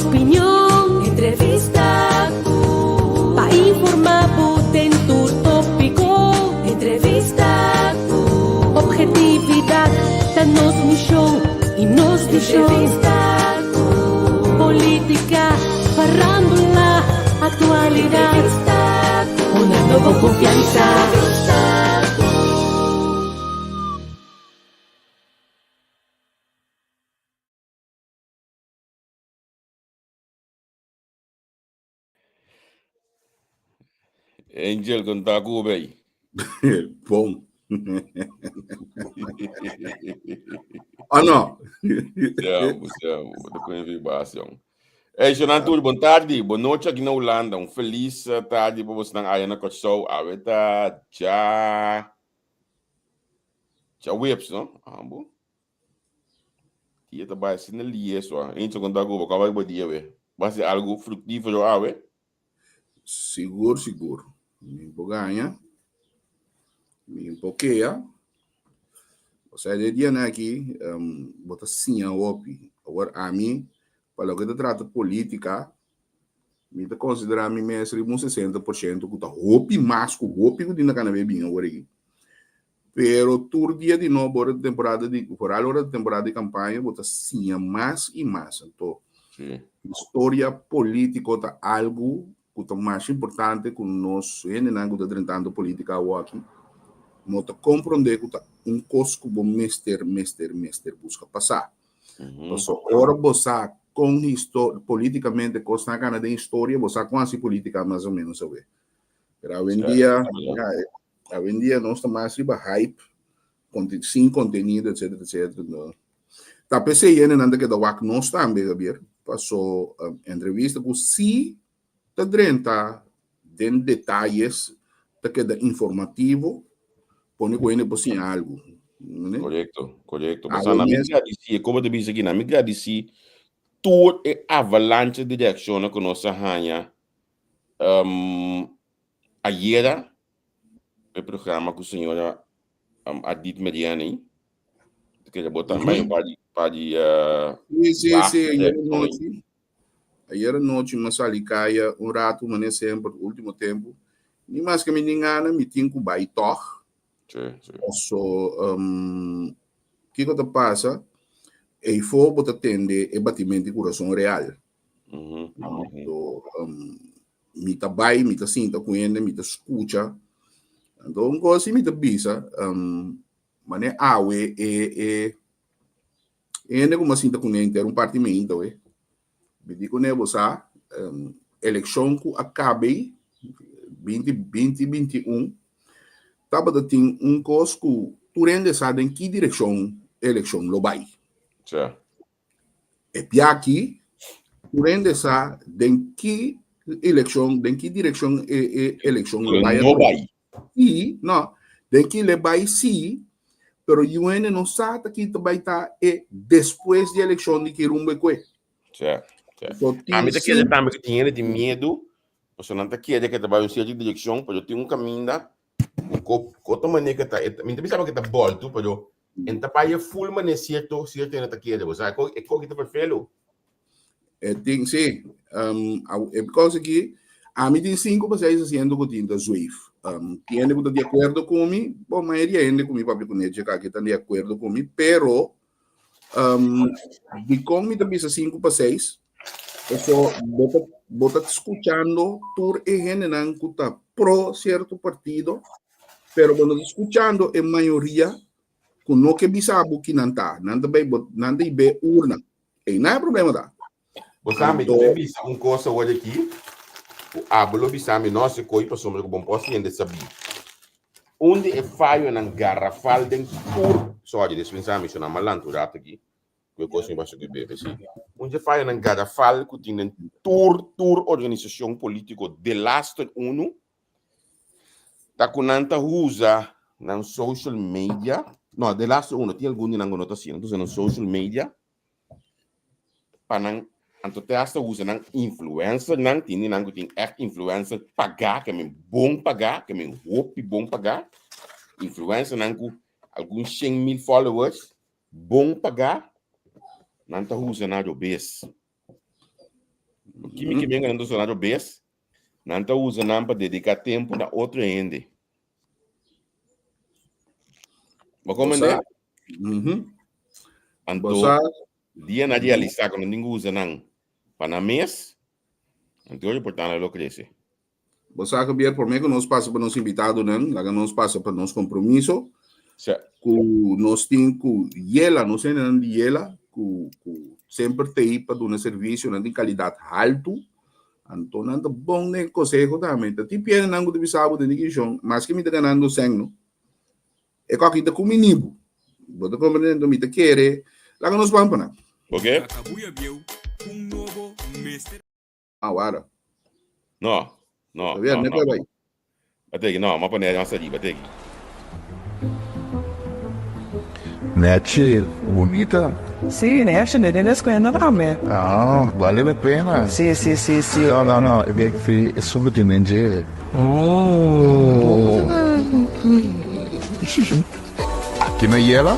opinión, entrevista para informar, en tu tópico, entrevista objetividad, danos misión y nos entrevista política, farándula, actualidad, una nueva confianza. Angel con Taco Bay. Bom. Ah, não. Da confirmação. Jonathan, boa tarde, boa noite aqui na Holanda. Feliz tarde para você na Ayana Kotsou. Aveta já webs, não? Bom. Dia tá bem, se não lia só. Então quando Taco vai para dia, vai ser algo frutífero, Seguro. Me ganha. Me bloqueia. Você de dia aqui, bota sim a OP. Agora a mim, para o que trata política, me tá considerar me mestre com 60% que tá OP mais com OP que ainda canavê bem agora aqui. Pero todo dia de novo por hora de temporada de campanha, bota sim a mais e mais. Então, história política tá algo que é mais importante que nós ainda não tratando política aqui. Nós compreender que coisa que o mestre busca passar. Então, ora você com politicamente coisa na cana de história, você com essa política mais ou menos sabe. Pero hoje em dia nós estamos mais riba hype, sem conteúdo, etc. Tá pensei ainda que da WAC nós também Gabriel passou entrevista com si tá drenta den detalhes tá que da informativo põe coisa por sim algo, né? Correto. Mas na mídia disse, como tu disse aqui, na mídia disse toda avalanche de reações que nós ganha ayer o programa com a senhora Adit Mediani que já botar mais para ayer à noite mas ali caia rato mas sempre último tempo nem mais que me engana me tinha que baitor que coisa passa e for botar tende e batimento de coração real então me tá bai me tá sinta com ele me tá escuta então coisa me tá bisa mas awe ele como sinta com ele ter partimento me digo né você eleição que acabe 2021 tava da tem coisa que tu rende sabe em que direção eleição lo vai e pia aqui tu rende sabe em que eleição em que direção eleição lo vai e não em que le vai sim pero o UN não sabe que tu vai estar depois da eleição de que rumbo é a mim que também que tinha de medo você não tá querendo que trabalhe em certa direção porque eu tenho caminho outra maneira que tá me pensava que tá volto pero então para full maneira certo não tá querendo você é que tá perfeito tem sim é por causa que a mim tem 5% haciendo que tinta Swift tiene que estar de acordo comigo bom maioria ainda comigo papi com ele que está de acordo comigo pero de como me também 5%, eu bota escuchando por general que está pro certo partido, pero quando escuchando em maioria que não que bisabo que não está, não bem urna, e não é problema tá. Você sabe que bisa coisa hoje aqui, o ablo bisa me nossa coi para sombra que bom posso ainda saber. Onde é falho na garrafal dentro por só de dispensar me chama malanturata aqui. Que coisa vai ser que bebe sim. Onde falha na garrafal que tem tour organização político de last uno tá com nanta usa na social media. Não, de last uno tem algum na anotação, então na social media para então te hasta usa na influencer não tem echt influencer pagar que me bom pagar que me hope bom pagar influencer não com alguns 100,000 followers bom pagar não tá usa nada obês Que me venga no sonar bes, não tá usando para dedicar tempo na outro ende. Mas como Bosa. é? Anto, Bosa. dia na dia lista quando ninguém usa não para mês, então é importante lo crescer. Bosa que vier por mim que nós passa para nos invitado não, lá que nós passa para nos compromisso. Que nós temos que yela, nós temos de yela, que sempre tem para dar um serviço de qualidade alto. Então, não é bom nem consegue também. Tipo, é não que sabe de ninguém, mas que me está ganhando sangue, é que aqui está com menino. Você compreende, me quer, lá que nós vamos para. Ok? Agora. Não. Bategi, não, mas panela nossa ali, bategi. Nete, bonita. Sì, ne esce nelle scuole también. Ah, vale a pena. Sì, sì, sì, sì. No, é bem que é subitamente. Aqui na Yela,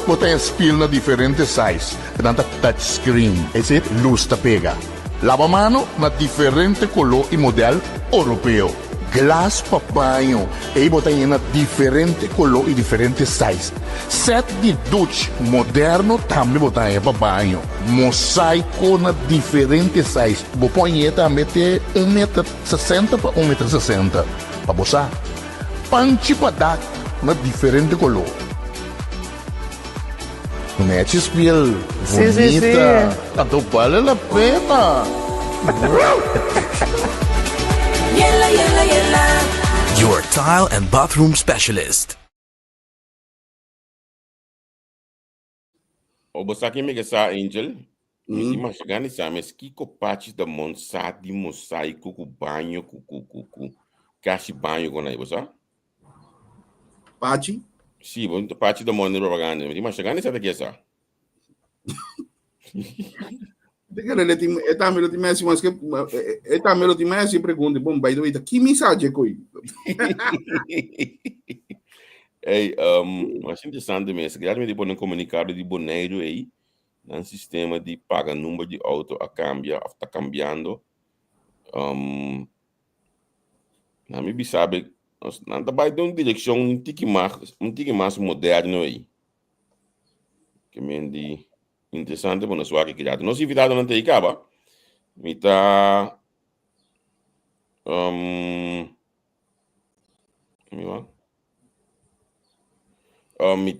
botar espelho na diferentes size. Tanta touchscreen. Esse luz tá pega. Lava-mano na diferente color e modelo europeu. Glass para banho. E botar na diferente color e diferente size. Set de douche moderno também botar para banho. Mosaico na diferente size. Vou pôr também ter 1,60 m para 1,60 m. Para botar. Panchi para dar na diferente color. Mete espelho. Sim, sim, Bonita. sim. Então vale a pena. Yella, yella, yella. Your tile and bathroom specialist. O bosa que me que sa Angel, me mas chegando sa mas que parte da monsa de mosaico com banho com caixa banho com aí, bosa? Pachi? Sim, bom, parte da monte propaganda, me mas chegando sa daqui sa. É também o time assim, mas que é também o time assim pergunta, bom, by the way, que mensagem coi? Ei, mas interessante mesmo, grado me de um comunicado de Boneiro aí, no sistema de paga número de auto a cambia, está cambiando. Na minha sabe, nós não tá vai dar uma direção um tique mais moderno aí. Que me de interessante para nós aqui criado. Nós invitado não tem acaba. Me tá me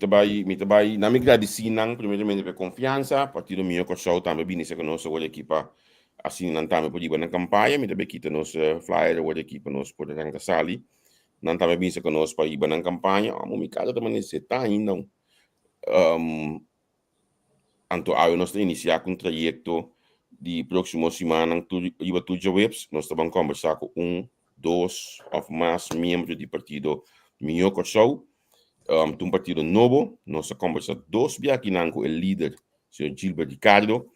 trabalho na minha agradeci não primeiramente pela confiança, a partir do meu show também bem isso que nós a equipa assim não também por ir na campanha, me também quita nos flyer a equipa nós por arrancar sali, não também bem isso que nós para ir na campanha, a minha casa também se tá ainda anto aí nós iniciar com trajeto de próxima semana iba tudo webs, nós estamos conversar com dois ou mais membros do partido meu show. Um partido novo, nós conversamos dois dias aqui com o líder, o senhor Gilberto Ricardo,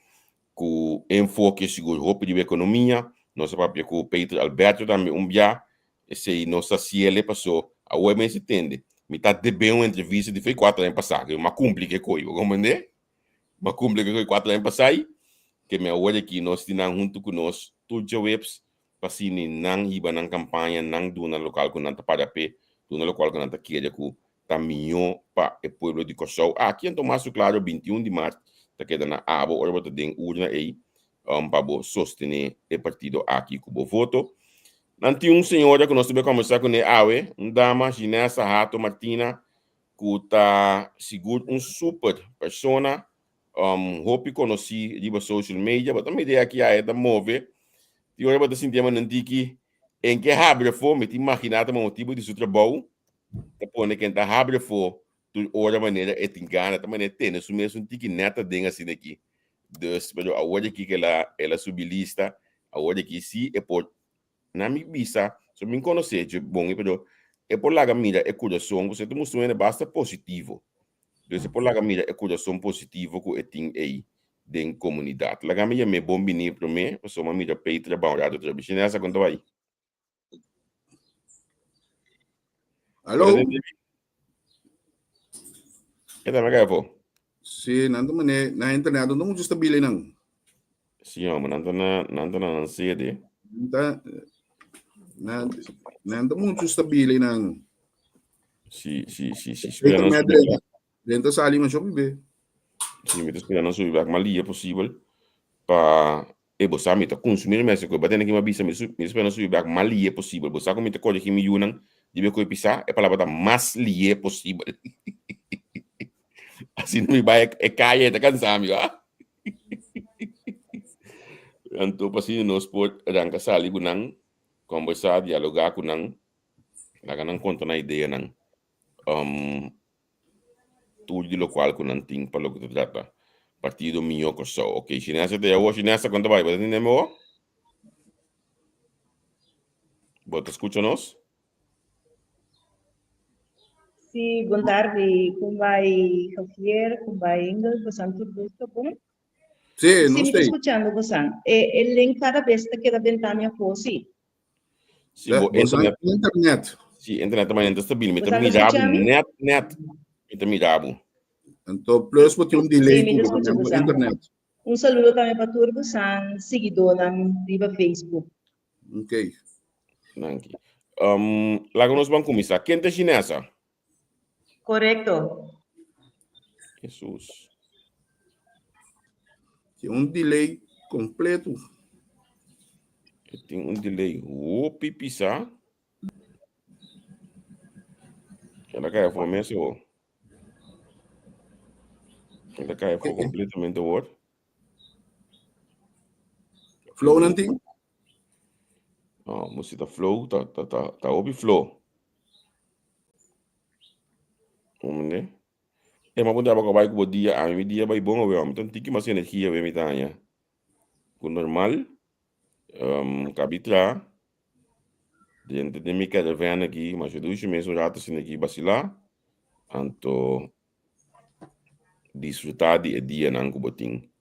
com enfoque sobre roupa de economia, nós papel com o Pedro Alberto também dia, esse nossa CL passou, a UEM se entende, me está devendo uma entrevista de foi 4 anos passado, mas cumpre que coisa, compreende? Mas cumpre que foi 4 anos passado, que me olha aqui, nós temos junto com nós, todos os webs, para se não ir na campanha, não do na local com nada para pé, do na local com nada querer com caminhou para o povo de Cossau. Aqui em Tomás Claro, 21 de março, está quedando na aba, ou está dentro urna aí, para sostener o partido aqui com o voto. Não tem senhora que nós tivemos conversar com ele, dama, Ginessa Rato Martina, que está seguro, super pessoa, hope conheci de social media, mas também aqui é da mover. E agora você sentir uma que em que abre fome, te imaginar o motivo de seu trabalho, pone que está abre for tu outra maneira é tingana também tem isso mesmo tique neta denga assim aqui dus pero a hora que ela subilista a hora que se é por na mi visa so me conhecer de bom pero é por lá mira é coração você te mostrou basta positivo dus é por lá mira é coração positivo que é ting aí den comunidade lá mira me bom venir para mim eu sou uma mira peitra baurado outra vez nessa quando vai. Alô? Kita mereka apa? Si, nanti mana na internet, não muito estável não. Sim, homem, não tá na sede. Não muito estável não. Sim. Então, Espera me não dentro sali mas eu viver. sim, me espera não subir back mal é possível para você me tá consumir mais coisa, batendo aqui uma bisa me espera não subir back mal é possível. Você como te coisa que me yunang, de ver coisa pisar, é para botar mais é possível. Assim não me vai é caia, tá cansado, ó. Então, assim, nós pode arrancar sali gunang, conversar, dialogar kunang, naganang conta na ideia nang tudo de local kunang ting para lo que se trata. Partido mío que só, ok? Chinesa de agua, chinesa quando vai, você entende mo? Você escuta-nos? Sì, buon tardi, come vai Javier, come vai Ingrid, Bosan, tudo bom? Sim, Sim, não me está sei. escuchando, Bosan. Ele em cada vez que da ventana fosse. Se bo internet, Internet. se internet também não está bem, me tá Bosan, me mirabo, escuchando? net, me tá mirabo. Então, plus porque um delay Sim, me com escucha, o Bosan. internet. Um saludo também para todos, Bosan, seguidor na Viva Facebook. Ok. Nanki. Lá que nós vamos começar, quem é chinesa? Correto. Jesus. Tem um delay completo. Tem delay. O pipisa. Ela cai for mesmo. Ela cai for completamente o outro. Flow não tem? Música flow, tá obi flow. Vamos ver. É, mas quando eu vai com o dia, a mim dia vai bom, eu então tem que mais energia, eu me tanha. Com normal, capitra, dentro de mim que vem aqui, mas eu deixo mesmo já assim aqui vacilar, então desfrutar de dia não com botin.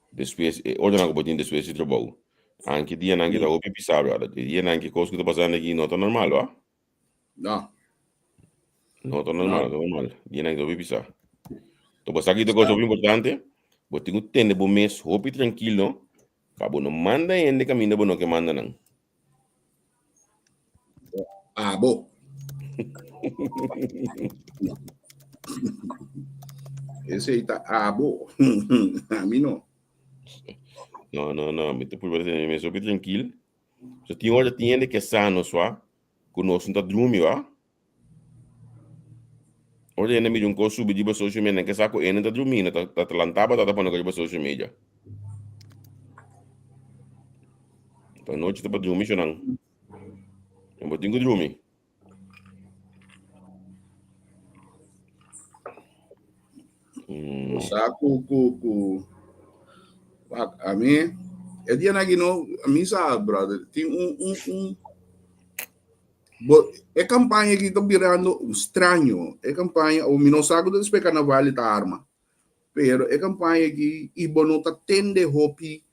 Depois, hoje não com botin, depois se trabalho. Anche dia não que tá obi pisar, olha, dia não que coisa que tá passando aqui não tá normal, ó. Não. Não tá normal, tá normal. Dia não que tá obi pisar. Então, você aqui tem coisa importante, você tem que ter um mês, hope tranquilo, para não manda ainda caminho, não que manda não. Ah, bom. Esse aí tá. Ah, bom. A mim não. Não, me tô por ver, me soube tranquilo. Se tem hora tem que sano só, conosco tá dormindo, ó. Hoje ainda me deu coisa subir de social media, que saco ainda tá dormindo, tá lantava, tá pondo coisa social media. Então noite tá para dormir, não. Eu vou ter que dormir. Saco a mim é dia na não, a mim sabe, brother. Tem é campanha que está virando estranho. É campanha, o não sabe de explicar na vale da arma. Pero é campanha que Ibo não tá tende hopi.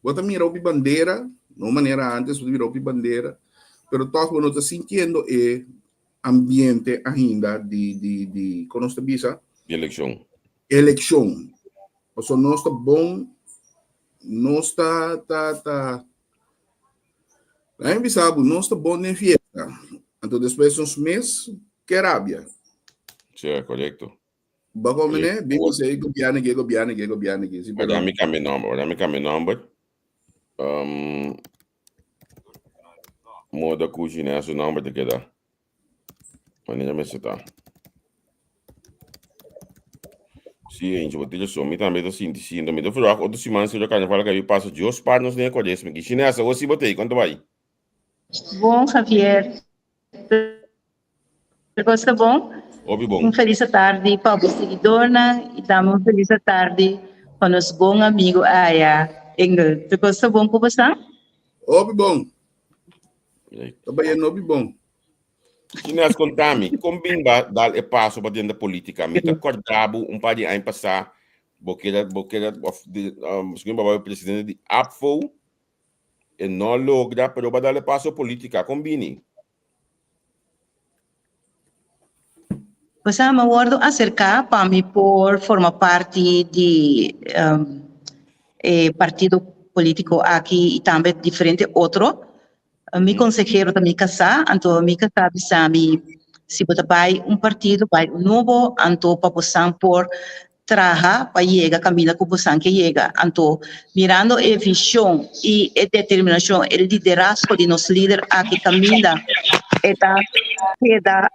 Bota mira hopi bandeira, não maneira antes de virar hopi bandeira, pero todo não está sentindo ambiente ainda de como está visa Eleição. O sea, não está bom, não está a gente sabe, não está bom nem fiesta. Então depois de uns meses, que rabia. Sim, é correto. Bago né, bem você governo aqui. Olha me cambia number. Moda cozinha esse number de que dá. Maneira me está. Sim, a gente vai ter só, me também tô sentindo, me tô falando, outro semana se eu já fala que eu passo de os parnos nem conhece, que chinesa, você botei, quanto vai? Bom, Javier. Gosta bom? Óbvio bom. Uma feliz tarde para o seguidor e também uma feliz tarde para os bons amigos Aya, Engel. Tu gosta bom com você? Óbvio bom. Também é óbvio bom. Chinesa, contame, como bem dar passo para dentro da política? Me tá acordado par de anos passar, porque o presidente de APFO e não logra, pero para dar passo política, combine. Você me acordo acerca para mim por formar parte de partido político aqui e também diferente outro. Mi consejero também casar, então mi casar bisami se botar vai partido, vai novo, então para possam por trabalhar para chegar caminho que possam que chega. Então, mirando a visão e a determinação, o liderazgo de nosso líder aqui caminha, queda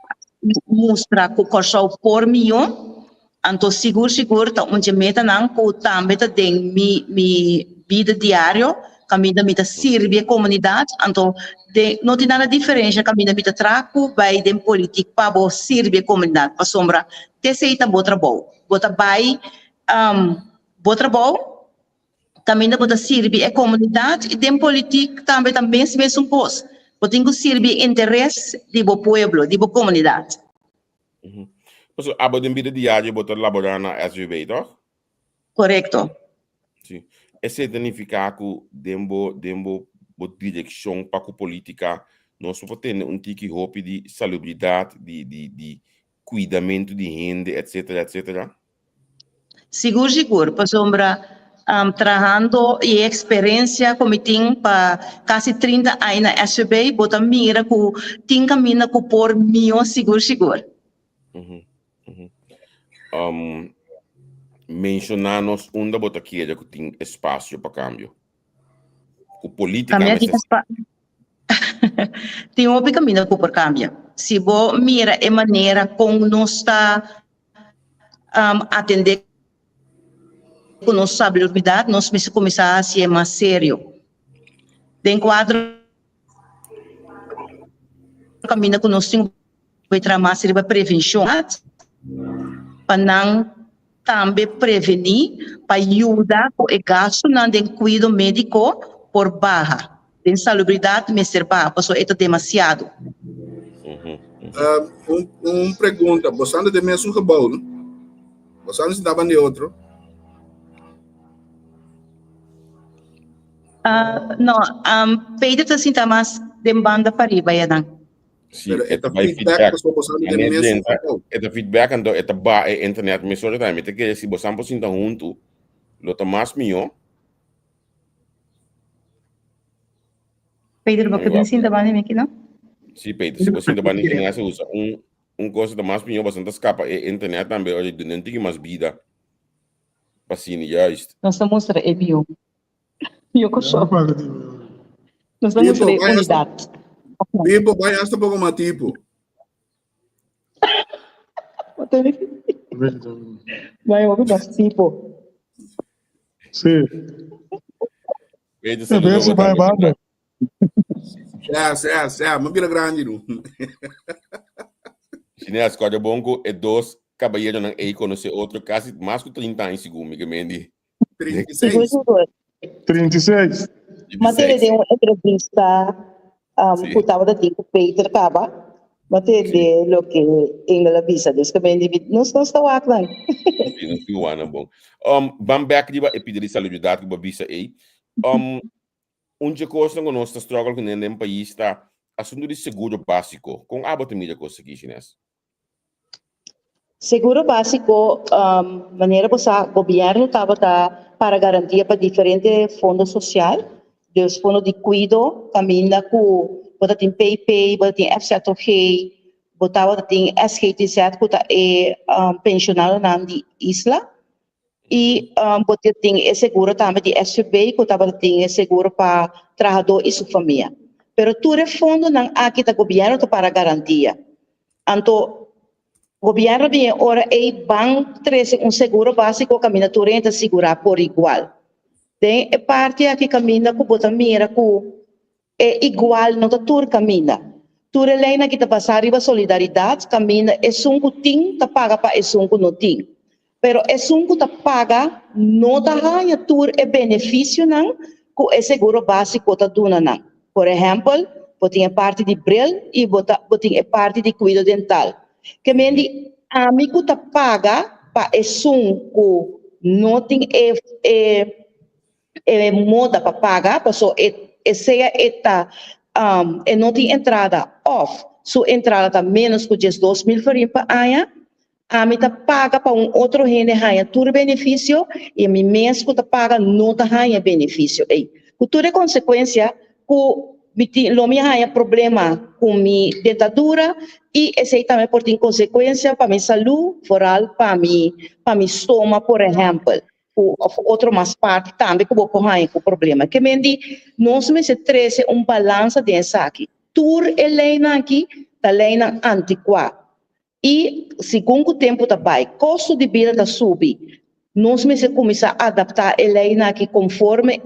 mostra que o corso por milhão, então seguro, tá onde meta não, que também tem mi vida diária, caminha me serve a comunidade, então não tem nada diferente, caminha me trago, vai de política para servir a comunidade, para sombra, te seita bom trabalho, bota vai, bom trabalho, caminha bota servir a comunidade e de política também se vê um pouco, bota tem que servir interesse do povo, da comunidade. So, abo de vida diária botar laborar na SUV, toch? Correto. Sim. Esse significa que dembo direção para a política nós podemos ter tique hope de salubridade, de cuidamento de gente, etc. Seguro, para sombra, trabalhando e experiência como tem para quase 30 anos na SUB, bota mira que tem caminho que por mim seguro. Mencionar-nos onde bota que tem espaço para câmbio. O política tem um caminho que por câmbio. Se você mira a maneira como nós está atender com nossa sabedoria, nós precisamos começar a ser mais sério. Tem quadro caminho que nós temos que trabalhar sobre prevenção, para não também prevenir, para ajudar com o gasto não tem cuidado médico por barra. Tem salubridade, mas ser barra, porque isso é demasiado. Pergunta, você anda de mesmo gebouw, não? Você anda estava de outro? Não, Pedro está assim, mais de banda para riba, não. Sim, это feedback, это feedback ando это ba internet me sorry time te que si vos ambos sinta junto lo tomas mío Pedro porque tem sinta bani me não? Sim, Pedro, se você ainda bani que nessa usa coisa da mais mío bastante escapa internet também hoje não tem mais vida passini já isto nós estamos é bio que só nós estamos unidade. Tipo, vai hasta pouco mais tipo. Vai ouvir mais tipo. Sim. Pedro, Você vai banda. Mas vira grande, não. Chinês, quando bongo é dois cabalheiros não é conhecer outro quase mais que 30 anos segundo que mendi. 36. 36. Matéria de uma entrevista que estava da tipo Peter acaba, matéria de lo que em la visa des que bem não está lá claro. Não fio ana bom. Bam back di ba epidemia de saúde que ba visa aí. Onde coisa que nós struggle com nem país está assunto de seguro básico. Com abate mídia coisa aqui chinês. Seguro básico, maneira que o governo estava para garantia para diferentes fundos sociais, dos fundos de cuido, caminha com, bota tem PayPay, bota tem FZOG, bota tem SGTZ, bota pensionado na de isla, e bota tem seguro também de SUB, bota tem seguro para trabalhador e sua família. Pero todo fundo não aqui da governo para garantia. Então o governo vem ora e banco traz seguro básico caminha turenta segurar por igual. Tem a parte aqui caminha que bota mira que é igual não tá tur caminha. Tur lei na que tá passar riba solidariedade caminha é sunco ting tá paga para é sunco não ting. Pero é sunco tá paga não tá ganha tur é benefício não que é seguro básico tá duna não. Por exemplo, botem a parte de bril e botem a parte de cuidado dental. Que mendi amigo tá paga para é sunco não tem moda para pagar, pessoa seja não tem entrada off, sua entrada está menos que 2.000 farinha para ano, a mim tá paga para outro gente ganha tudo benefício e a mim mesmo tá paga não tá ganha benefício. Ei, com toda consequência, com lo me ganha problema com minha dentadura e esse também pode ter consequência para minha saúde oral, para meu estômago, por exemplo. Outro mais parte também que vou ganhar com problema. Que mendi, nós me se treze balança dessa aqui. Tur elena aqui, tá lena antiqua. E segundo o tempo também, custo de vida está subir. Nós me se começar a adaptar elena aqui conforme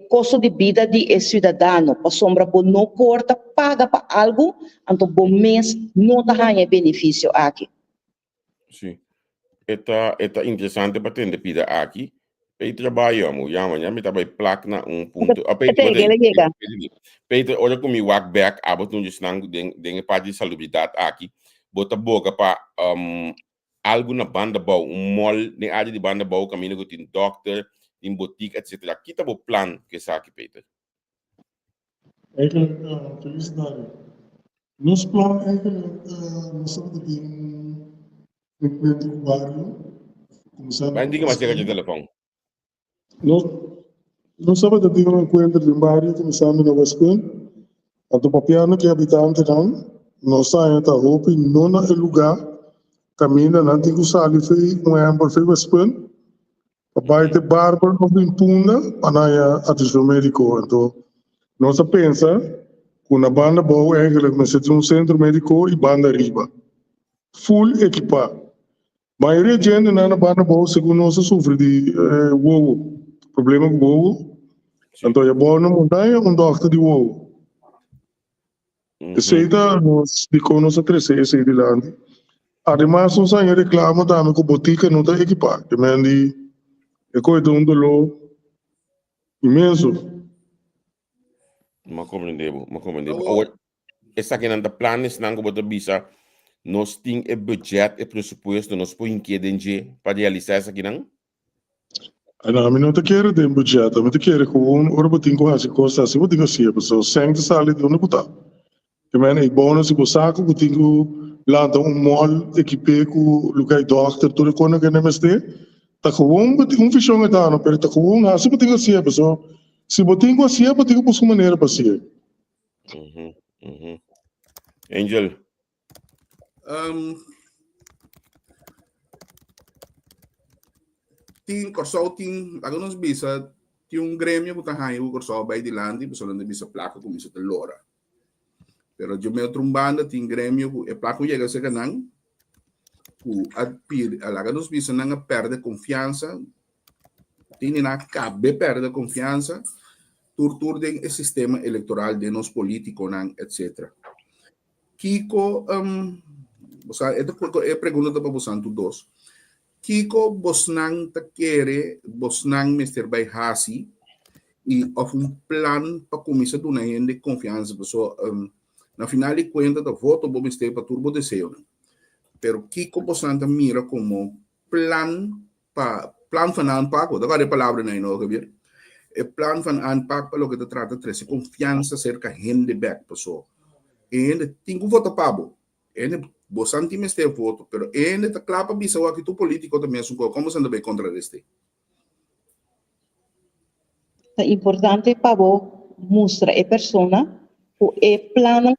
custo de vida de cidadão. Para sombra, não corta, paga para algo, então bom mês não tá ganhando benefício aqui. Sim. Eta interessante para ter pida aqui. Pei trabalho, amo, já me trabalho placa na ponto. Peter, olha como walk back, abot não diz não, den parte de salubridade aqui. Bota boca para algo na banda bau, mall, nem área de banda bau, caminho que tem doctor, tem boutique, etc. Aqui tá o plan que está aqui, Peter. Eigenlijk, felicidade. Nos planos, eigenlijk, nós estamos aqui no encontro do bairro. Vai indicar mais de telefone. Nós estamos aqui no encontro do bairro, começando no Westpun. A do papiano que habitante não, nós saímos da roupa, não na lugar, caminha, não tem que usar ali, foi foi Westpun. Papai te barber of in Puna, anaya atenção médico. Então, nós pensa que na banda boa eigenlijk mas é um centro médico e banda riba, full equipado. A maioria de gente na banda boa segundo nós sofre de problema com ovo. Então é bom na montanha doctor de ovo. Esse aí nós de nossa crescer esse aí de lá. Ademais nós aí reclama também que a botica não está equipada. É coisa dolor imenso. Mas compreendemos. Essa aqui não planos não que você bisa, nós temos budget e presupuesto, nós podemos que para realizar essa aqui não? Não, não te quero de budget, eu te quero que ora botin com as coisas, eu digo assim, pessoal, sem te sair de onde botar. Que mano, é bom se você saco, botin lá mall, equipe com lugar doctor, tudo quando que não mestre. Tá com fichão tá, não, pero tá com se botin assim, pessoal. Se botin com assim, botin com sua maneira para ser. Angel. Tem Corsol, tem alguns bisa, tem grêmio que está aí o Corsol vai de lande, pessoal não bisa placa como isso de lora. Pero de meu trumbanda tem grêmio e placa chega a ser canang, o adpir, alguns bisa não perde confiança, tem na cabe perde confiança, tortura o sistema eleitoral de nos políticos etc. Kiko, esta pergunta para você dois. Kiko bosnang takere, bosnang Mr. Bayhasi, e of plan para começar a dar de confiança, pessoal. Na final de contas, o voto bom Mr. para turbo deseo. Pero Kiko bosnang mira como plan van aanpak, dat waren palavras na ino, gebeur. Plan van aanpak para lo que te trata de confiança cerca de back, pessoal. E tenho voto pabo. Bosanti me este voto, pero está claro bisa que tu político também é como se anda bem contra este. É importante para mostrar a pessoa o plano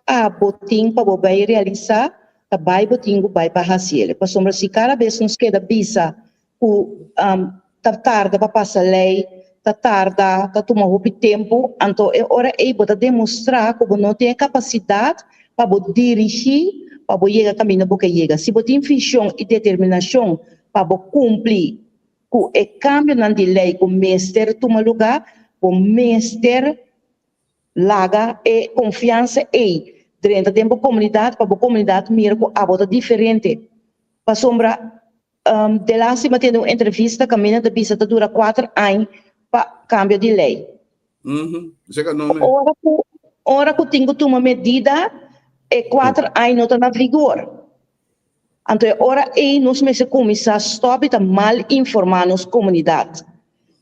a botin para vai realizar, tá vai botin vai para fazer. Para sombra se cada vez nos queda bisa o tá tarde para passar lei, tá tarde tá tomar o tempo, então é hora aí para demonstrar que não tem capacidade para dirigir para chegar a caminho que chega. Se você tem visão e determinação para cumprir com o cambio na lei, com o mestre toma lugar, com o mestre laga e confiança e dentro da comunidade, para a comunidade mira com a bota diferente. Para sombra, de lá se mantém uma entrevista, caminho da bisa dura 4 anos para cambio de lei. Ora que tenho uma medida e 4 anos não está na vigor. Então, agora nós mesmos começamos a stop de mal informar nas comunidades.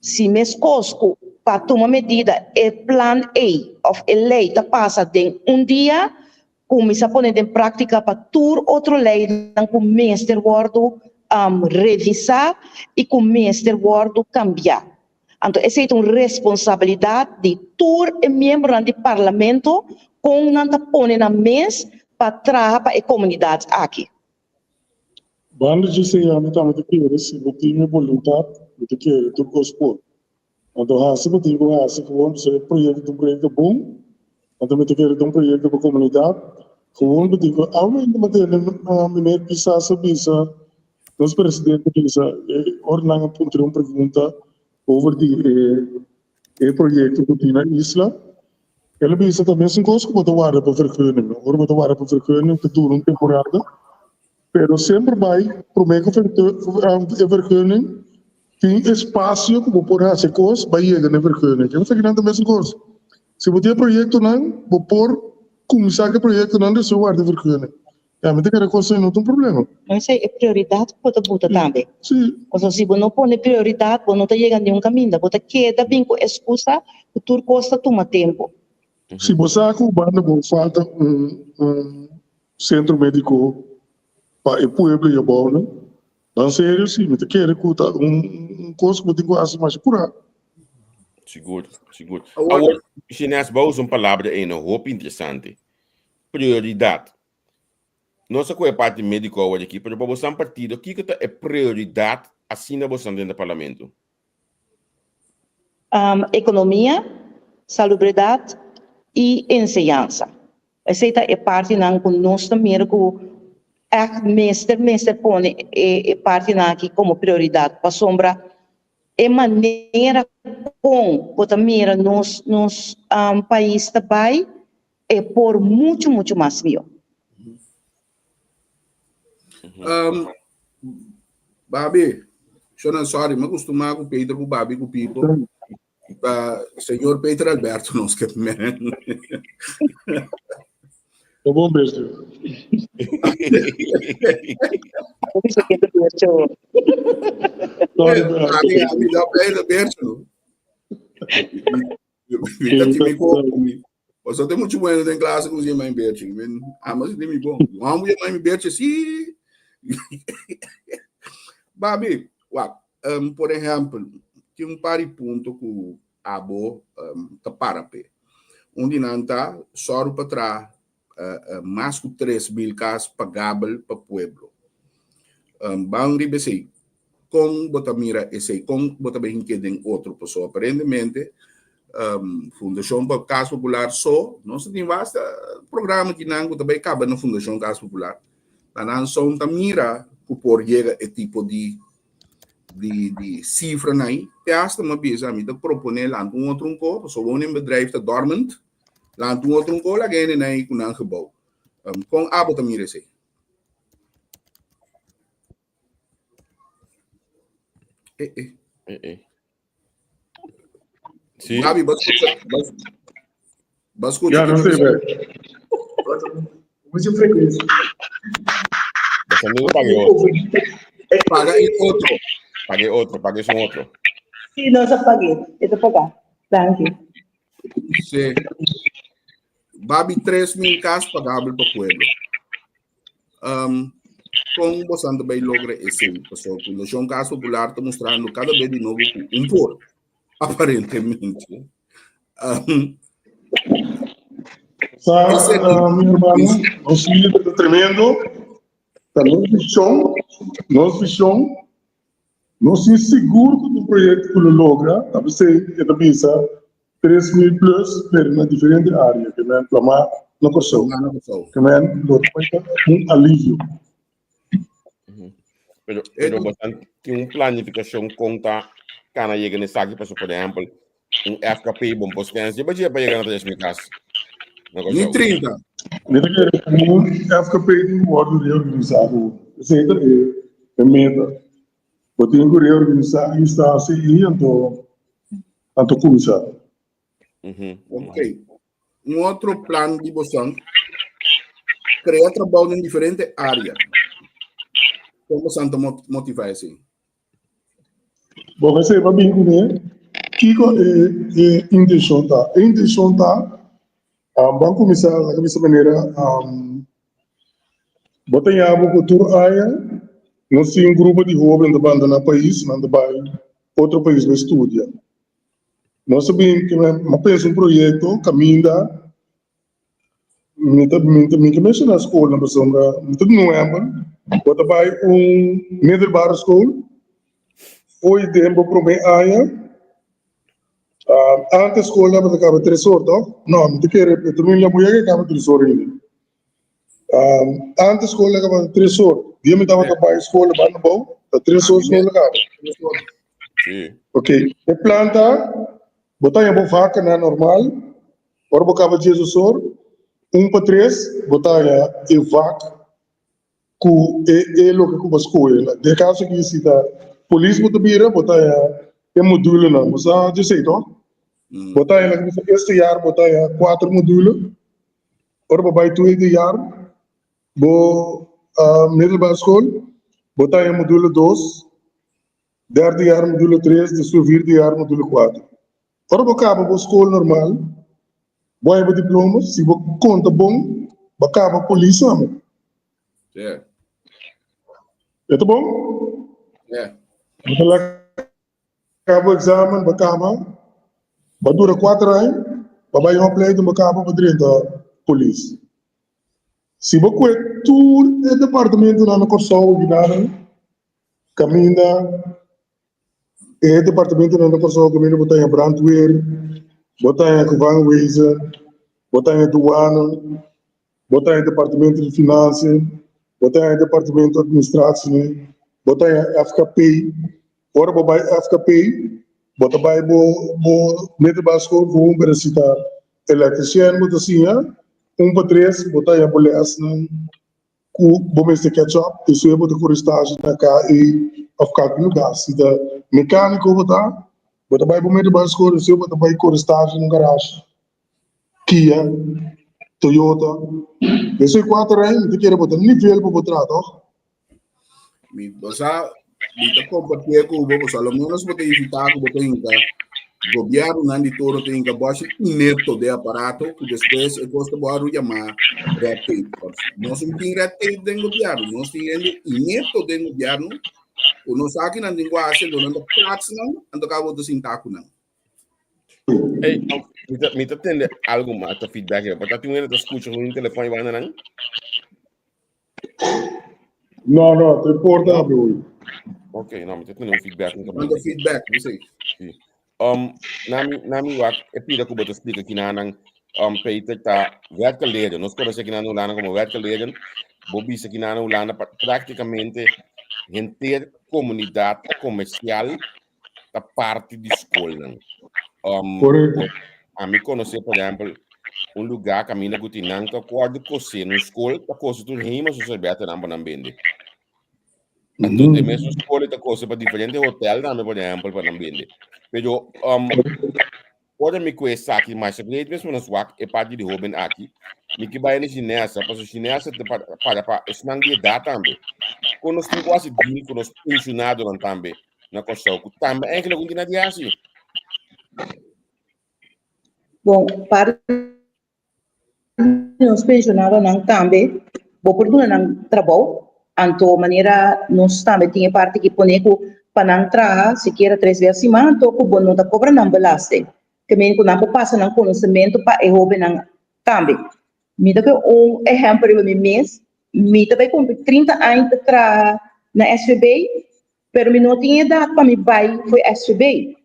Se mesmo cosco para tomar medida, o plano A, ou a lei, está passa de dia, começar a pôr em prática para tur outro lei não começar revisar e começar cambiar. Então, essa é uma responsabilidade de tur e membro do parlamento com não pôr na mesa para trabalhar para a comunidade aqui. Banda de ser a meta muito que se botinho voluntad muito que tu gospel. Então há se botinho há se for um projeto bom. Então muito que um projeto para a comunidade. Gewoon botinho ao mesmo tempo na minha pisa sabisa nosso presidente pisa ornanga ponto pergunta over o projeto que tem na isla. Ele pisa também sem coisa que botar para vergunning. Ora botar para vergunning que dura temporada. Pero sempre vai prometo a vergunning tem espaço como por fazer coisas vai chegar na vergunning. Eu sei que não é a mesma coisa. Se você projeto não, vou por começar que projeto não de sua de vergunning. Mas tem que coisa não tem problema. Mas é prioridade para botar também. Sim. Então se você não põe prioridade, você não está chegando nenhum caminho. Você queda bem com excusa, o tudo custa toma tempo. Se você com banda falta centro médico para o povo e a bola, não sério sim, mas quer escutar coisa que tem quase mais curar. Seguro. Agora, chinês usa uma palavra aí, não, roupa interessante. Prioridade. Nossa coisa parte médica hoje aqui, para você um partido, o que é prioridade assim na você dentro do parlamento? Economia, salubridade e ensinança. Essa é parte não com nós também mestre põe parte aqui como prioridade para sombra é maneira com bota mira nos país também é por muito mais melhor. Babi, eu sorry, mas costumava com o Pedro, com o Babi, com o Pipo. Senhor Pedro Alberto, não esquece mesmo. É bom mesmo. Me dá para ele, Alberto. Você tem muito bueno em classe com os irmãos Alberto. Mas tem muito bom. Vamos ir mais Alberto assim. Babi, por exemplo, tem um par de pontos que a boa para pé. Onde não está, só para trás, mais de 3.000 casos pagáveis para o povo. Bangri besi, com botamira esse, com botamira que tem outro pessoa aparentemente, Fundação para Casa Popular só, não se tem vasta programa que não também cabe na Fundação Casa Popular. Mas não são tamira que por chega esse tipo de cifra aí, e hasta uma vez a mim propõe lá um outro co, só um bedrijf está dormant, lá um outro co lá ganha aí com um gebouw. Com a botamira esse. Sim. Gabi, basculha. Já não sei, velho. Muita frequência. Você não paguei outro. Paguei um outro. Sim, não já paguei. Eu vou pagar. Thank you. Sim. Babi 3.000 casos pagáveis para o povo. Como você também logra esse pessoal, a Fundação Casa Popular está mostrando cada vez de novo um por, aparentemente. Minha irmã, nosso líder está tremendo, está nosso bichão, nós somos seguros do projeto que ele logra, está você que está pensando 3.000 plus, mas na diferente área, que é reclamar na pessoa, que é um alívio. Pero bastante tem planificação conta cana chega nesse aqui por exemplo FKP bom pois que antes para chegar na 3.000 casos Nem 30. FKP tem um órgão reorganizado, esse é meta, eu tenho que reorganizar a instância e então começar. Ok. Um outro plano de você criar trabalho em diferentes áreas. Como você motivar assim? Bom, você vai bem com ele. Que a intenção tá? A intenção tá Banco misal, dessa maneira, botamos cultura aí, nós temos grupo de jovens da banda no país, não vai outro país para estudar. Nós sabemos que uma pensa projeto, caminha, me começa na escola, na sombra, muito novembro, bota vai middelbare school, foi tempo para mim aí. Antes escola eu acaba 3 horas, não, não te quero, eu também lá mulher acaba 3 horas ainda. Antes escola acaba 3 horas, dia me dava para escola para bom, 3 horas escola acaba. Sim. Ok, a planta, botar em boa vaca na normal, agora bocava Jesus horas, 1 para 3, botar em vaca, que é o que cuba escola. De caso que se dá, polícia botar em módulo não, mas já sei, não? Botar em este ano, botar em 4 módulos, agora vai tu este ano, bo middelbare school, botar em módulo 2, derde jaar módulo 3, depois vierde jaar módulo 4. Agora bocava a escola normal, boa diploma, se você conta bom, bocava a polícia, mano. Certo. É tá bom? É. Então, acaba o exame, bocava, dura 4 anos, vai um pleito, bocava para dentro da polícia. Se você tudo é departamento na Corsol, caminha, é departamento na Corsol, caminha, botar em brandweer, botar em Kuvanwezen, botar em aduana, botar em departamento de finanças, botar em departamento de administração, botar em FKP, ora vai FKP, botar vai bo meter basco vou universitar eletriciano, botar assim, 1 para 3, botar em bolhas, com bom de ketchup, isso é botar coristagem na cá e FKP no gás, se da mecânico botar vai bom meter basco, isso é botar vai coristagem no garagem, Kia, Toyota, isso é 4 anos, te quero botar nível para botar, ó. Basta, dito compartilhar com o Bobo, pelo menos você evitar que você tenha governo não de todo tem que baixar neto de aparato que depois é custa boa chamar red tape. Nós não tem red tape dentro do governo, nós temos neto dentro do governo, o nosso aqui não tem quase não anda prática não, anda cabo do sintaco não. Hey, me tá tendo algo mais de feedback, porque tu ainda escuta no telefone vai não? Não, te importa, bro. Ok, não, me tá tendo um feedback. Manda feedback, você. Nami wak e pida ko ba to speak aqui na nang peita ta vertical legend. Nós conhecemos aqui na Ulana como vertical legend. Bobi aqui na Ulana praticamente gente comunidade comercial da parte de escola. A mim conhecer, por exemplo, um lugar caminha com tinanca quando você no escola tá coisa tu rima so beta na bende. Então de mesmo escola tá coisa para diferente hotel na por exemplo para não vender. Pero pode me conhecer aqui mais segredo mesmo nas wak e parte de Robin aqui. Me que vai nessa, para chinesa para ensinar de data também. Quando nós temos quase dia com os pensionados também na construção, também é que não tem nada assim. Bom, para os pensionados não também, vou por não trabalho, então maneira nós também tinha parte que põe para não entrar, se quer 3 vezes a semana, então o bom não está cobrando não belaste. Que me não passa não conhecimento para eu não também. Me dá exemplo para mim mês, me também com 30 anos para na SVB, mas me não tinha idade para me vai foi SVB.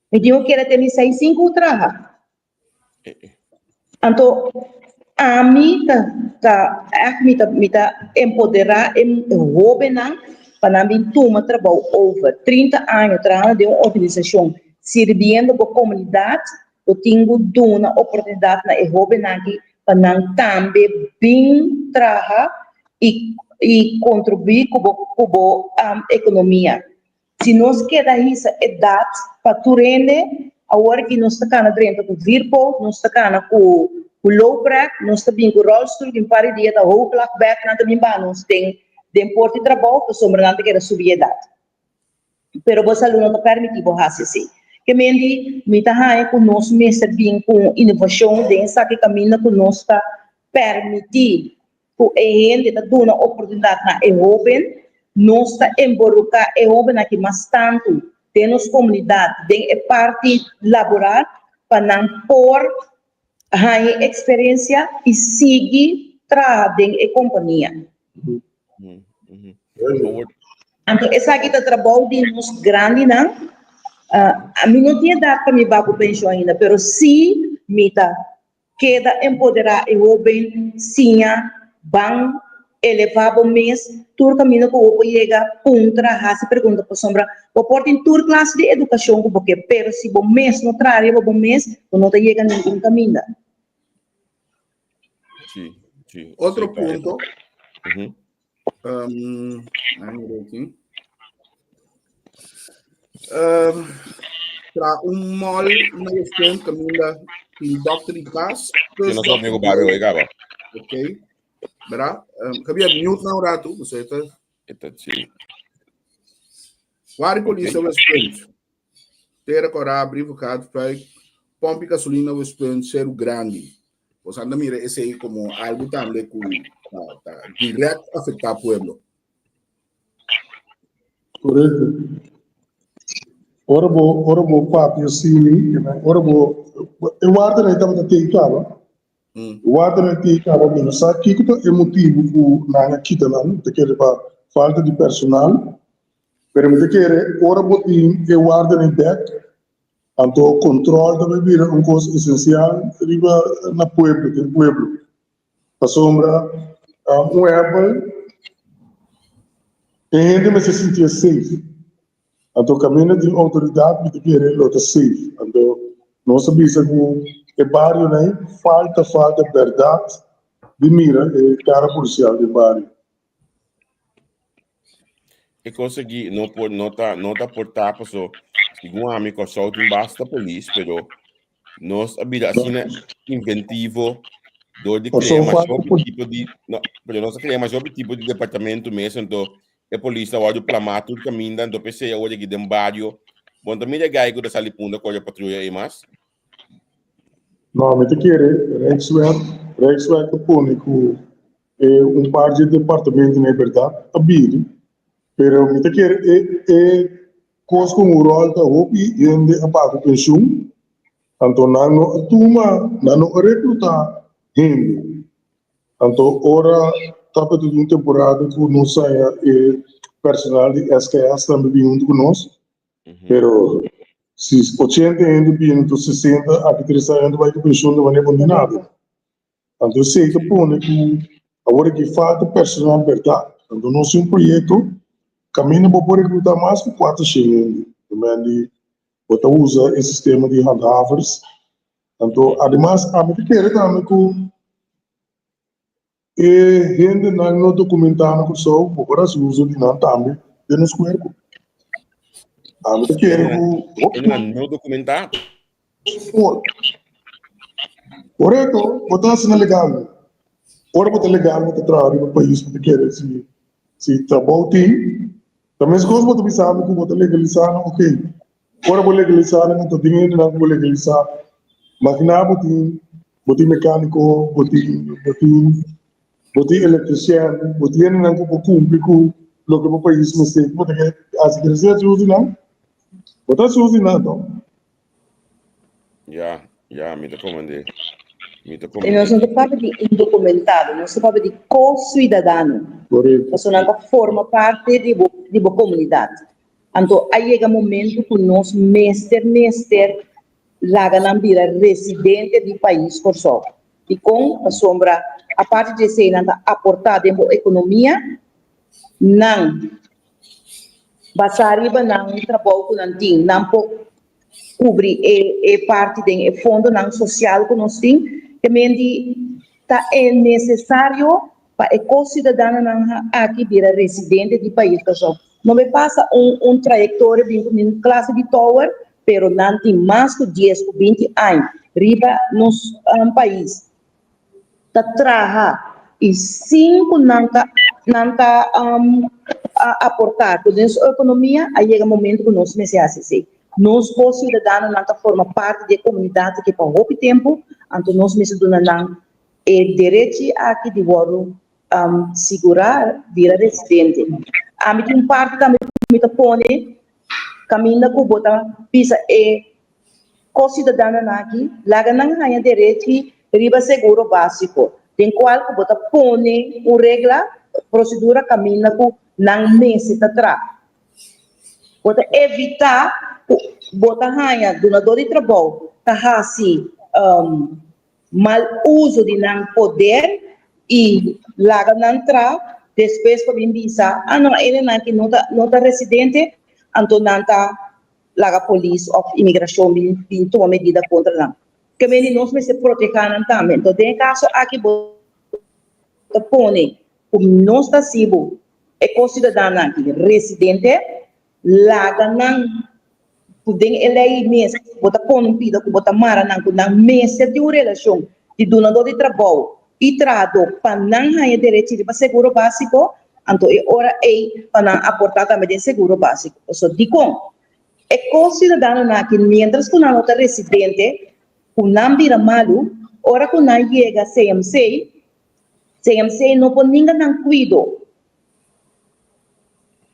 Me digo que era ter 6-5 trabalho. Então, a mim tá empoderar em Robin para mim toma trabalho over 30 anos trabalhando de uma organização servindo para a comunidade, eu tenho uma oportunidade na Robin aqui para também bem trabalhar e contribuir com a economia. Se nós queremos essa idade para tu render, agora que nós estamos dentro do Virpo, nós estamos com o low break, nós estamos com o rolstool, que para dia da whole clock back, nós também nós temos de porte de trabalho, que somos não quer subir a idade. Pero você não permite você assim. que mendi mita hai conosco mestre bem com inovação densa que caminha conosco permitir que a gente tá dando oportunidade na Europa nós está emborocar a Europa aqui mais tanto temos comunidade tem a parte laboral para não pôr a experiência e seguir trabalhando a companhia. Então, essa aqui está trabalho de nós grande, não? A mim não tinha dado para me bater pensão ainda, mas se me tá queda empoderar a jovem, sim, bang elevar o mês, tur caminho que o chega puntra, se pergunta para sombra, o portem tur classe de educação porque pero se o mês não traz o mês, não te chega nenhum caminho. Sim, sim. Outro ponto. Uhum. Para mall na questão caminho de Dr. Paz. Eu não sou amigo barrio aí, cara. Ok. Berá? Cabia mute na hora tu, você tá? Sim. Vários polícia Westpont. Ter agora abrir o carro para pompa gasolina Westpont ser o grande. Você anda mira esse aí como algo também que tá direto afetar o pueblo. Correto. Ora bo papi assim, ora bo eu guardo na etapa da teitava. O guardo na teitava, mas sabe que é motivo que na kita não, te quer para falta de personal. Pero me te quer ora bo eu guardo na deck. Então, controle também vira coisa essencial riba na pueblo, do pueblo. A sombra, Apple, a gente se sentia safe. Então, caminho de autoridade, me quer ele safe. Então, nós sabemos que o bairro, né, falta verdade de mira, cara policial do bairro. E consegui, não tá portar, pessoal. Segundo amigo, só tem basta polícia, pero nós habita assim inventivo, do de criar mais tipo de, pero nós criar mais tipo de departamento mesmo, então a polícia vai do plamar tudo caminho, então pensei hoje aqui dentro bairro, bom também é gai que da salipunda com a patrulha aí mais. Não, me te quer, Rexwell que público par de departamento na verdade, habita, pero me te quer coisa como o rol da hopi e onde apaga pensão, então não tuma, não recrutar gente, então ora tapa de uma temporada que não saia personal de SKS também vindo conosco, pero se 80 ainda vindo 60 a que 30 ainda vai ter pensão de maneira combinada, então sei que põe que agora que falta personal verdade, então nós um projeto caminho para poder recrutar mais que 4 chegados. Também você usa esse sistema de handovers. Então, ademais, a gente quer também que gente não documentada com só para se usa de não também de nos corpo. A gente quer que não documentado. Correto, botar se legal. Ora botar legal no trabalho no país que quer se trabalho também as coisas você sabe que você legalizar, ok. Ora vou legalizar, não estou dinheiro, não vou legalizar. Máquina botem mecânico, botem eletriciano, botem não vou cumprir com o que o país me sei. Botem as igrejas se usam não, botem se usam não então. Já, me comandei. E nós não falamos de indocumentado, nós falamos de co-cidadano. A pessoa não forma parte de uma comunidade. Então, aí chega o momento que nós, mestre, lá não vira residente do país por só. E com a sombra, a parte de ser aportada em economia, não. Basariba não trabalho com nantim, não pode cobrir a parte do fundo não social que nós temos. Também é necessário para o cidadão aqui vira residente do país. Não me passa trajetória de classe de tower, pero não tem mais que 10 ou 20 anos. Riba nos país. Trabalha e 5 não aportar com a economia, aí chega o momento que nós me se assim. nós cidadãos não forma parte da comunidade que por muito tempo, então nós mesmos dando o direito aqui de segurar vira residente. A mim tem parte que me põe caminho que bota pisa cidadã aqui, lá não ganha direito riba seguro básico, tem qual que bota põe o regra procedura caminho que não necessita atrás. Bota evitar bota ganha donador de trabalho, tá assim mal uso de não poder e lá não entrar depois que vem visa, não ele não tá residente, então não tá lá a polícia ou imigração vem tomar medida contra não. Que nós se proteger também. Então tem caso aqui bota põe como não está sibo é cidadão aqui residente lá não podem eleger mesmo bota põe um pida que bota mara não mês de uma relação de donador de trabalho e trado para não ganhar direito de seguro básico, então é hora para aportar também de seguro básico. Só digo, é cidadão aqui, mientras que não está residente, que não vira malo, hora que não chega a CMC não pode ninguém não cuido.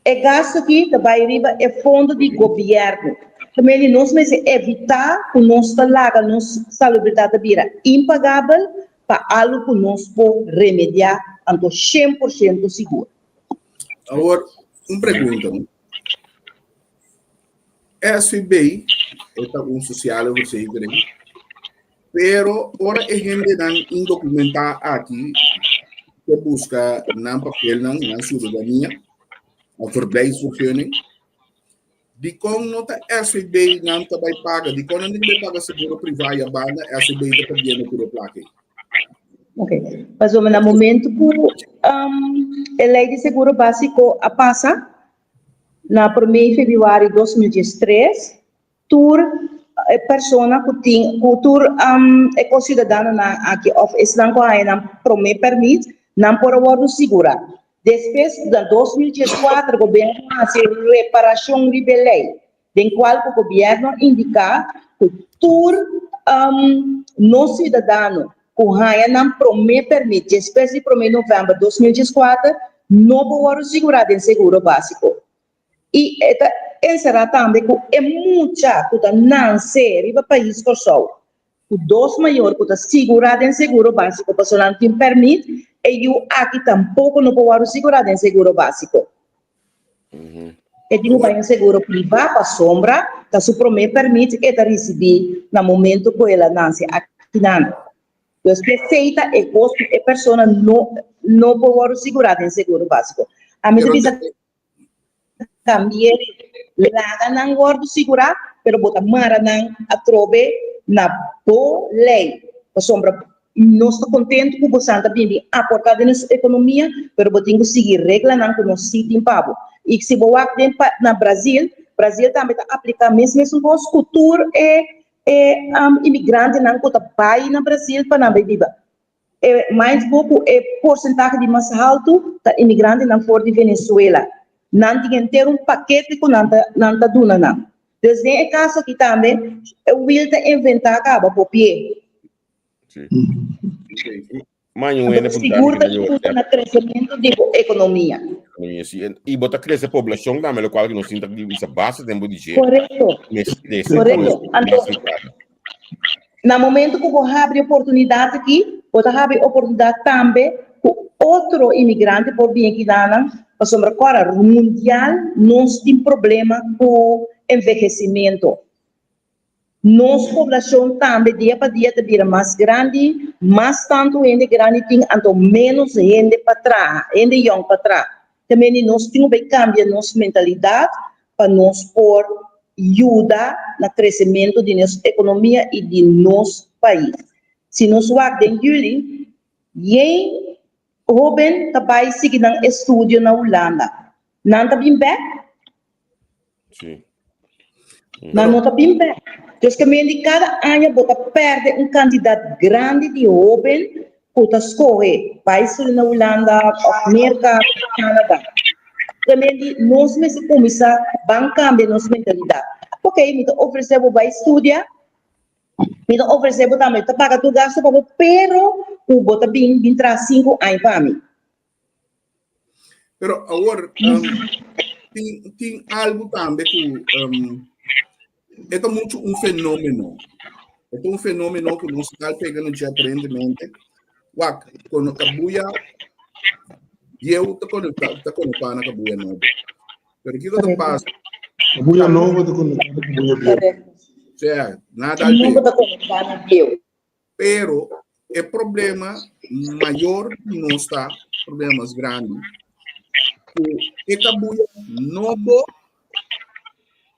É gasto que vai arriba é fundo de governo. Também nós evitar que nossa laga, nossa salubridade vira impagável, para algo que nós podemos remediar, então 100% seguro. Agora, uma pergunta. SBI é um social, você vê, pero ora é gente não indocumentada aqui, que busca não papel, não cidadania, a verblijfsvergunning. Die kon nota SBI não vai pagar, die kon não vai pagar seguro privado, a banda SBI está perdendo por o plaque. Ok, mas no momento que a lei de seguro básico passa, na 1 de fevereiro de 2013, tur pessoa que tem, é cidadão aqui, não promete permite, não pode ser segura. Depois de 2014, o governo faz reparação de lei, em qual o governo indica que tur não cidadão que não promete permite, depois de 1 de novembro de 2014, não pode ser segurado em seguro básico. E será também que é muita que não ser para país que só o dos maior que está segurado em seguro básico, para não tem permite, e eu aqui tampouco não pode segurado em seguro básico. E digo para um seguro privado para sombra, que se promete permite e está receber no momento que ela nasce aqui não. Então, receita é custo e pessoa não pode segurado em seguro básico. A minha também lá não guardo segurar, pero bota mara não atrobe na boa lei. Por sombra, não estou contente com você também aportar na economia, pero botinho seguir regra não que nós sitem pavo. E se boa na Brasil também está aplicando mesmo coisa cultura imigrante não que está pai na Brasil para não viver. Mais pouco porcentagem de mais alto da imigrante não for de Venezuela. Não tem que ter paquete que não está dando não. Desde o caso aqui também, eu will inventar acaba por pé. Sim. Mas não é seguro no crescimento da economia. E botar crescer a população também, o qual que não sinta que isso basta tempo de jeito. Correto. Correto. No momento que você abre oportunidade aqui, você abre oportunidade também com outro imigrante por vir aqui na sombra agora mundial não tem problema com envelhecimento. Nossa população também dia para dia está mais grande, mais tanto gente grande tem, então menos gente para trás, gente young para trás. Também nós temos que cambiar nossa mentalidade para nós por ajudar no crescimento de nossa economia e de nosso país. Se nós vamos em julho, Robin também seguir um estudo na Holanda. Não está bem back? Sim. Não está bem back. Então, cada ano você perde candidato grande de Robin que escolhe países na Holanda, América, Canadá. também nós mesmos começar a cambiar nossa mentalidade. Ok, me oferecemos para estudar, me oferecemos também para pagar tu gasto, pero o bota bem entrar 5 anos para mim. Pero agora, tem algo também que é muito fenômeno. É um fenômeno que nós estamos pegando já aparentemente. Quando a cabuia, eu estou conectado na cabuia nova. Pero o que eu passo? Cabuia nova está conectada com cabuia velha. Certo, nada a Não ver. está conectado na eu. Pero o problema maior que não está, problemas grandes, que a cabuia nova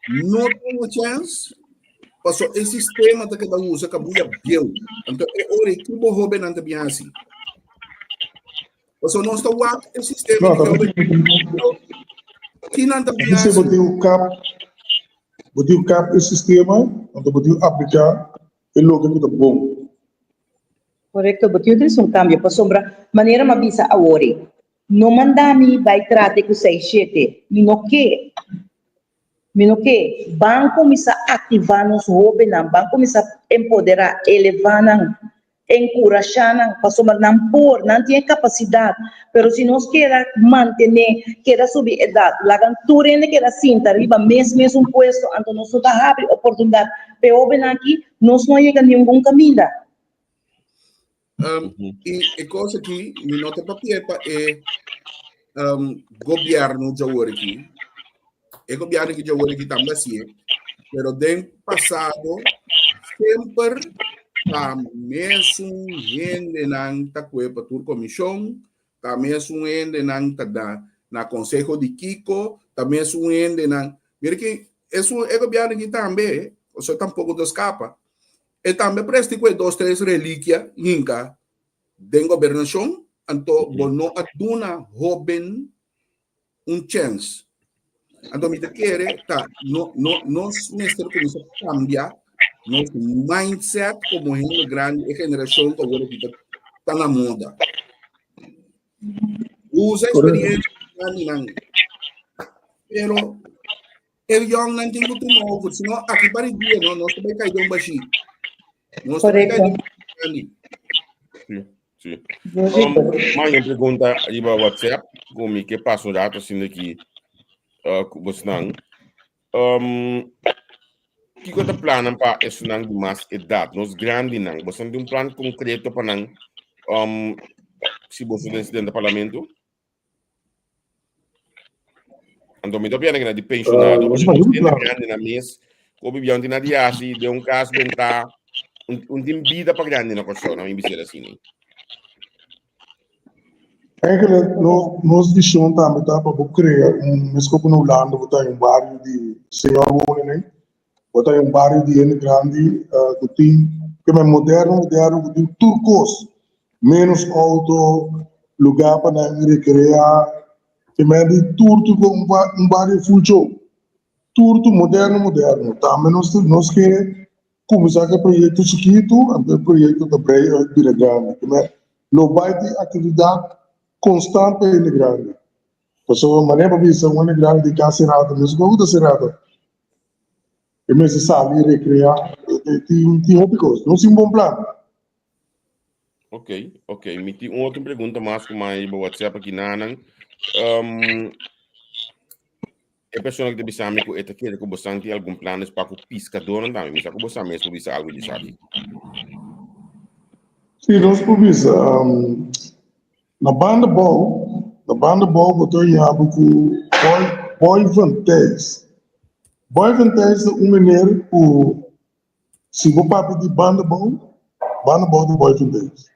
não tem uma chance. Passou esse sistema que cada usa cabuia biel. Então, é hora que o roubo não está bem assim. Passou não está o esse sistema que não está bem Você assim. botou o cap esse sistema, então botou aplicar e logo que está bom. Correto, porque eu tenho cambio para sombra maneira uma bisa a ori. Não manda me vai tratar com 6-7, no que banco começa a ativar nos hobby, banco começa a empoderar, elevar, encorajar, para sombra não por, não tem capacidade, pero se nós quer manter, quer subir idade, lagan turene quer cinta, arriba mesmo puesto, então nós só tá abre oportunidade, pero bem aqui nós não chega nenhum caminho. E coisa que me nota papel é governo de agora aqui. É governo que de agora aqui também assim, pero do passado sempre tá mesmo gente não tá com a tua comissão, tá mesmo gente não tá na conselho de Kiko, tá mesmo gente não. Mira que isso é governo que também, ou seja, tampouco dos escapa. E também presta com 2-3 relíquias inca da governação, então não aduna Robin chance. Então me quer tá nós mestre começa a cambiar nosso mindset como uma grande geração que agora está na moda. Usa a experiência não. Pero eu não tenho muito novo, senão aqui para dia nós também caímos baixo. Nós também caímos Sim. Uma pergunta aí para WhatsApp, como que passa o dado assim aqui, você não, que você plana para isso não de mais idade, nós grandes não, você tem plano concreto para não, se você tem dentro do parlamento, então me dá bem que de pensionado, você tem grande na mês, como bem na dia se de caso bentar, tem vida para grande na questão, não me dizer assim. Nós deixamos também para criar escopo no Holanda, botar bairro de Senhor Wonen, botar bairro de N grande, que é moderno, que tem turcos, menos auto, lugar para recrear, que é de turco com bairro full show, turco moderno, também nós queremos começar com projeto chiquito, até projeto da breia de grande, que é no bairro de atividade constante e grande. Pessoa maneira para ver uma grande de casa serada, mas como está serada, e mesmo sabe recrear, tem óbvios, não é um bom plano. Ok. Me tem uma outra pergunta mais com mais WhatsApp aqui na a pessoa que deve saber que é que você tem algum plano para o pescador não também, mas que você mesmo bisa algo disso aqui. Sim, nós podemos na banda ball botou em abo com boy vantage. Boy vantage é maneira o se vou papo de banda ball de boy vantage.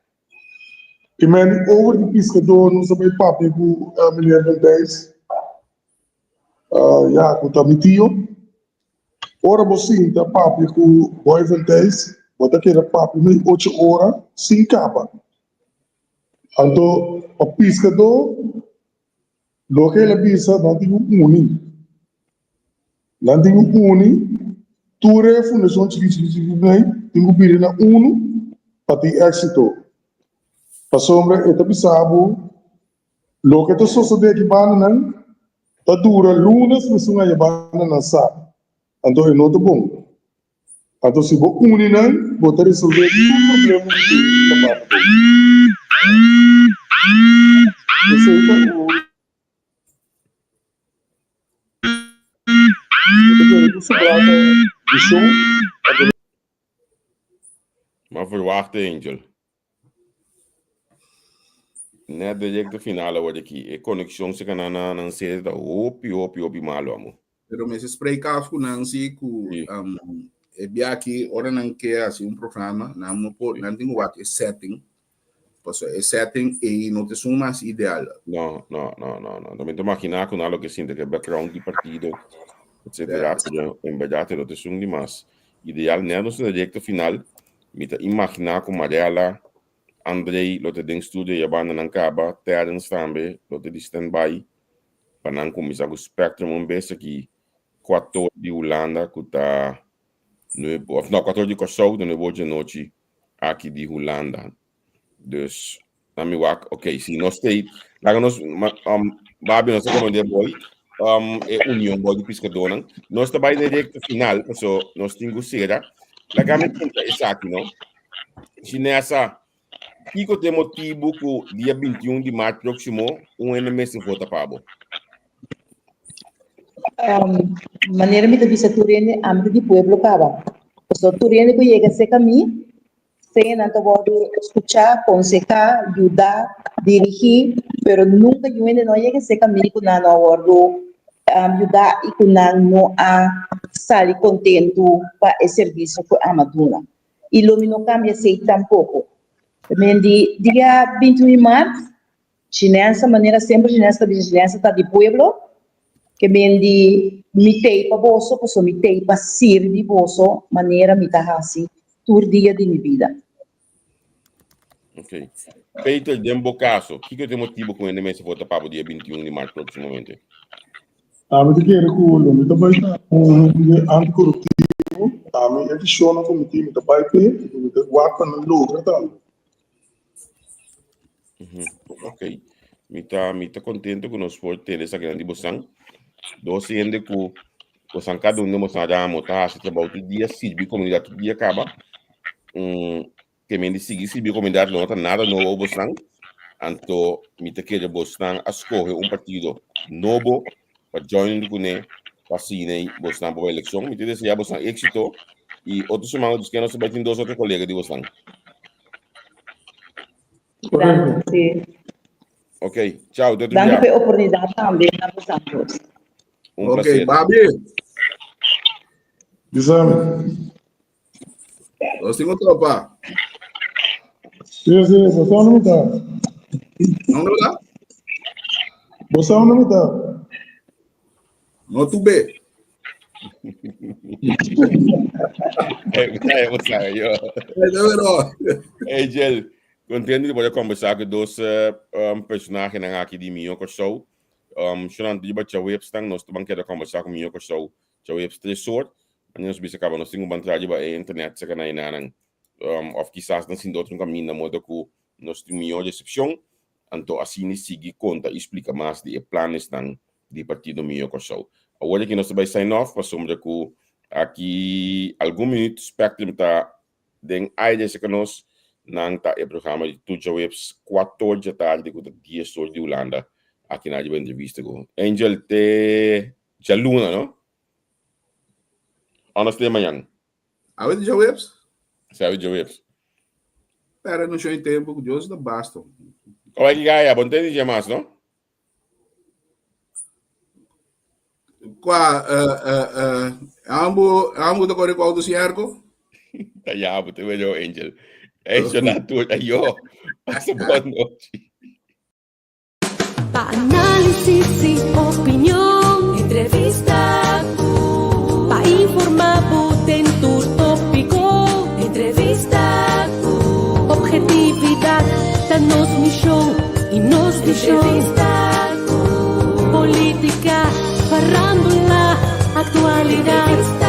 Que man over de pescador não sabe papo com a mulher vantage. Com tamitio. Ora você tá papo com boy vantage, bota que era papo meio 8 horas sem capa. Então, o pescador, lo que ele pisa, não tem uni. Não tem uni, tu é fundação chiquitico, tem que pedir na uno para ter êxito. Para sombra, ele pisava, lo que tu só de aqui para não, Tá dura lunes, mas não é banda na sa. Então é nota bom. Então se você unir não, você resolver todo problema que na banda. Você tá Maar verwacht, Angel. Net de finale wordt aqui. E conexão se kana na série da opi malo amo. Pero me se spreek af com Nancy que é bem aqui ora não quer assim programa não pode não tem what é setting. Pois é setting e não te são mais ideal. No. Também te imaginar com algo que sinta que background de partido, etc. Em verdade, não te são demais. Ideal, né? No directo final, me te imaginar com Mariela, Andrei, lo te den studio, je banden aan kaba, Terence também, lo te di stand-by, para não começar com o Spectrum, bezig aqui, 14 de Holanda, que tá, of não, 14 de Kosovo, de novo de noite, aqui de Holanda. Dus, na mi wak, ok, se nós tem, lá nós, babi, nós como de boy, é união boy de pescador, nós trabalhamos direto final, so, nós temos que ser, lá que me conta isso aqui, não? Se nessa, Kiko tem motivo que dia 21 de março próximo, NMS se vota para abo. Maneira me avisa turene âmbito de pueblo caba. So turene que llega a caminho, sem não pode escutar, aconselhar, ajudar, dirigir, pero nunca eu ainda não chega a caminho que não abordo ajudar e que não sair contento para o serviço que a maduna. E o não cambia sei tampouco. Também dia 21 de março, chinesa maneira sempre chinesa está de pueblo, que bem de mitei para bolso, posso mitei para sir de bolso, maneira me tá assim, todo dia de minha vida. Ok. Peter Dembocaso, o que eu tenho motivo com o NMS votar para o dia 21 de março proximamente? Mas eu quero que o também anticorruptivo, também é que show no comitê, me vai ter, me guarda no lugar tal. Ok. Me tá contente com nós por ter essa grande boção. Doce ainda que o cada um de nós já montar esse trabalho de dia, se a comunidade do dia acaba, que me seguir se a comunidade não tem nada novo boção, então me tá querendo boção a escolher partido novo para join com ele, para sim boção para a eleição, me tá desejar boção êxito e outros semanas que nós vai ter 2 outros colegas de boção. Sim. Ok, tchau. Dando a oportunidade também na nossa voz. Ok, Babi. Dizame. Nós temos tropa. Sim, você não me dá. Não dá? Você não me dá. Não tu bem. Angel, contente de poder conversar com 2 personagens aqui de Miyoko Show. Shunant di ba Chaweb stang nós também quero conversar com Miyoko Show. Chaweb Resort. Nós bisa acaba nós temos vantagem ba internet sa kanay nanang of quizás não sendo outro caminho na modo que nós temos melhor recepção. Então assim sigue conta e explica mais de planos dan de partido Miyoko Show. Agora que nós vai sign off, passamos que aqui algum minuto Spectrum tá den aide se que nós nang tá o programa de Tuja Webs 14 da tarde com 10 horas de Holanda aqui na entrevista com Angel te já luna, não? Honestly, amanhã. A ver Tuja Webs? Sabe Tuja Webs? Pera, não sei tempo que Deus da basta. Como é que ganha? Bom tempo de mais, não? Ambo da corre qual do cierco? Ya, te veo Angel. Eso na tu yo. Pasa boa noite. Pa análisis y opinión, entrevista, pa informar potente tópico, entrevista, objetividad, danos mi show y nos di show, política, farándula, actualidad.